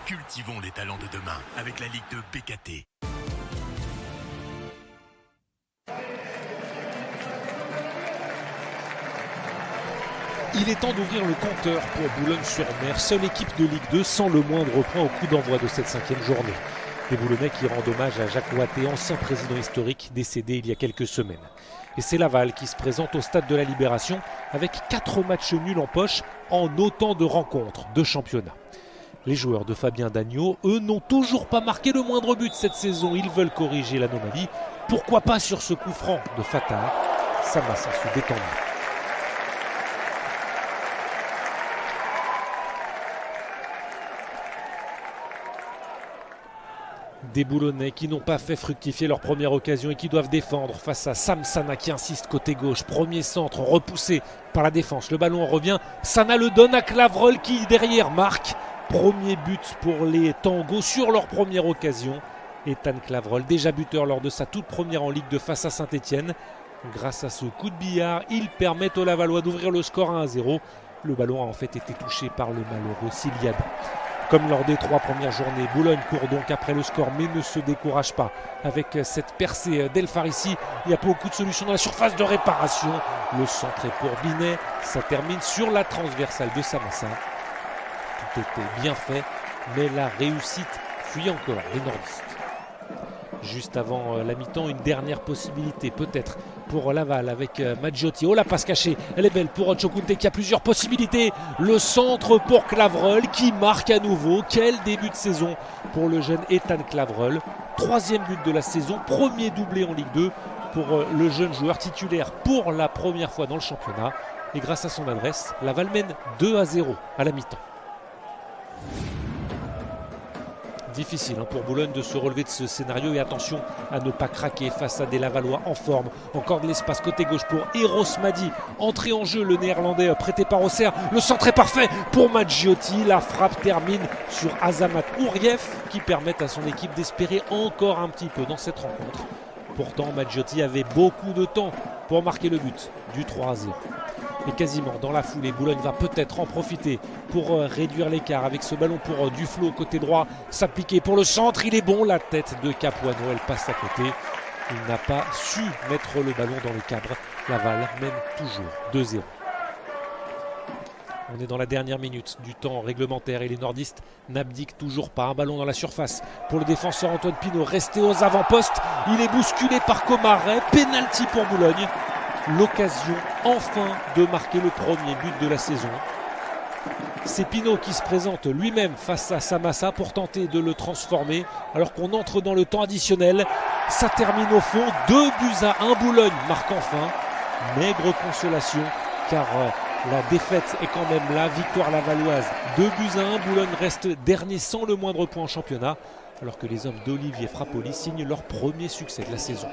Cultivons les talents de demain avec la Ligue de BKT. Il est temps d'ouvrir le compteur pour Boulogne-sur-Mer, seule équipe de Ligue 2 sans le moindre point au coup d'envoi de cette 5e journée. Les Boulonnais qui rendent hommage à Jacques Ouatté, ancien président historique décédé il y a quelques semaines. Et c'est Laval qui se présente au stade de la Libération avec 4 matchs nuls en poche en autant de rencontres de championnat. Les joueurs de Fabien Dagneau, eux, n'ont toujours pas marqué le moindre but cette saison. Ils veulent corriger l'anomalie. Pourquoi pas sur ce coup franc de Fatard? Samassa se détend. Des Boulonnais qui n'ont pas fait fructifier leur première occasion et qui doivent défendre face à Sam Sana qui insiste côté gauche. Premier centre repoussé par la défense. Le ballon revient. Sana le donne à Clavreul qui derrière marque. Premier but pour les Tangos sur leur première occasion. Ethan Clavreul, déjà buteur lors de sa toute première en Ligue 2 face à Saint-Etienne. Grâce à ce coup de billard, il permet aux Lavallois d'ouvrir le score à 1-0. Le ballon a en fait été touché par le malheureux Siliad. Comme lors des 3 premières journées, Boulogne court donc après le score mais ne se décourage pas. Avec cette percée d'El Farissi, il y a beaucoup de solutions dans la surface de réparation. Le centre est pour Binet, ça termine sur la transversale de Samassa. Tout était bien fait, mais la réussite fuit encore les nordistes. Juste avant la mi-temps, une dernière possibilité peut-être pour Laval avec Maggiotti. Oh la passe cachée, elle est belle pour Chokunte qui a plusieurs possibilités. Le centre pour Clavreul qui marque à nouveau. Quel début de saison pour le jeune Ethan Clavreul. 3e but de la saison, premier doublé en Ligue 2 pour le jeune joueur titulaire pour la première fois dans le championnat. Et grâce à son adresse, Laval mène 2-0 à la mi-temps. Difficile pour Boulogne de se relever de ce scénario et attention à ne pas craquer face à des Lavallois en forme. Encore de l'espace côté gauche pour Eros Madi. Entrée en jeu, le néerlandais prêté par Auxerre. Le centre est parfait pour Maggiotti. La frappe termine sur Azamat Ourieff qui permet à son équipe d'espérer encore un petit peu dans cette rencontre. Pourtant, Maggiotti avait beaucoup de temps pour marquer le but du 3-0. Et quasiment dans la foulée, Boulogne va peut-être en profiter pour réduire l'écart avec ce ballon pour Duflo côté droit, s'appliquer pour le centre, il est bon, la tête de Capuano, elle passe à côté. Il n'a pas su mettre le ballon dans le cadre. Laval mène toujours 2-0. On est dans la dernière minute du temps réglementaire et les nordistes n'abdiquent toujours pas. Un ballon dans la surface pour le défenseur Antoine Pinault, resté aux avant-postes. Il est bousculé par Comaret, pénalty pour Boulogne. L'occasion enfin de marquer le premier but de la saison. C'est Pinault qui se présente lui-même face à Samassa pour tenter de le transformer alors qu'on entre dans le temps additionnel. Ça termine au fond, 2-1. Boulogne marque enfin. Maigre consolation car la défaite est quand même là. Victoire lavalloise, 2-1. Boulogne reste dernier sans le moindre point en championnat alors que les hommes d'Olivier Frappoli signent leur premier succès de la saison.